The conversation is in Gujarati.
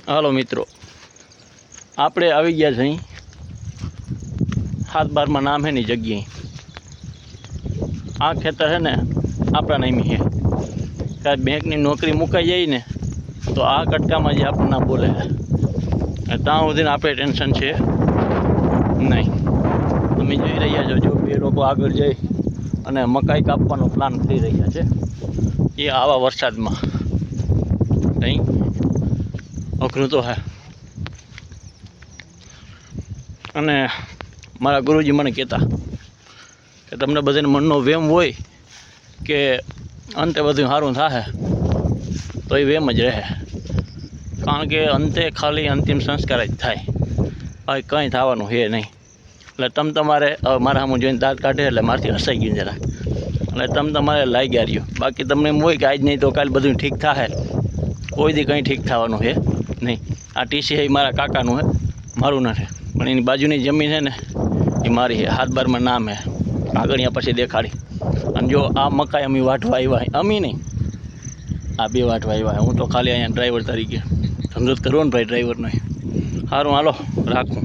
હાલો મિત્રો, આપણે આવી ગયા છે અહીં 7/12 નામ હે ની જગ્યાએ. આ ખેતર છે ને આપણા નામી છે. કાંઈ બેંકની નોકરી મુકાઈ જાય ને તો આ કટકામાં જ આપણું નામ બોલે છે. ત્યાં સુધીને આપણે ટેન્શન છે નહીં. તમે જોઈ રહ્યા છો, જો બે લોકો આગળ જઈ અને મકાઈ કાપવાનો પ્લાન કરી રહ્યા છે. એ આવા વરસાદમાં કંઈ અઘરું તો હે. અને મારા ગુરુજી મને કહેતા કે તમને બધાને મનનો વેમ હોય કે અંતે બધું સારું થાય તો એ વેમ જ રહે. કારણ કે અંતે ખાલી અંતિમ સંસ્કાર જ થાય, હવે કંઈ થવાનું છે નહીં. એટલે તમારે મારા સામું જોઈને દાંત કાઢે એટલે મારાથી હસાઈ ગયું જરા. એટલે તમારે લાગ્યા રહ્યો. બાકી તમને એમ હોય કે આજ નહીં તો કાલે બધું ઠીક થાય, કોઈ દી કંઈ ઠીક થવાનું છે નહીં. આ ટીસી એ મારા કાકાનું છે, મારું નથી. પણ એની બાજુની જમીન છે ને એ મારી છે. 7/12 નામ છે. આગળ પછી દેખાડી. અને જો આ મકાઈ અમે વાટવા આવ્યા, અમી નહીં, આ બે વાટવા આવ્યા. હું તો ખાલી અહીંયા ડ્રાઈવર તરીકે ધંધો જ કરવો ને ભાઈ, ડ્રાઈવરનો. સારું, હાલો રાખું.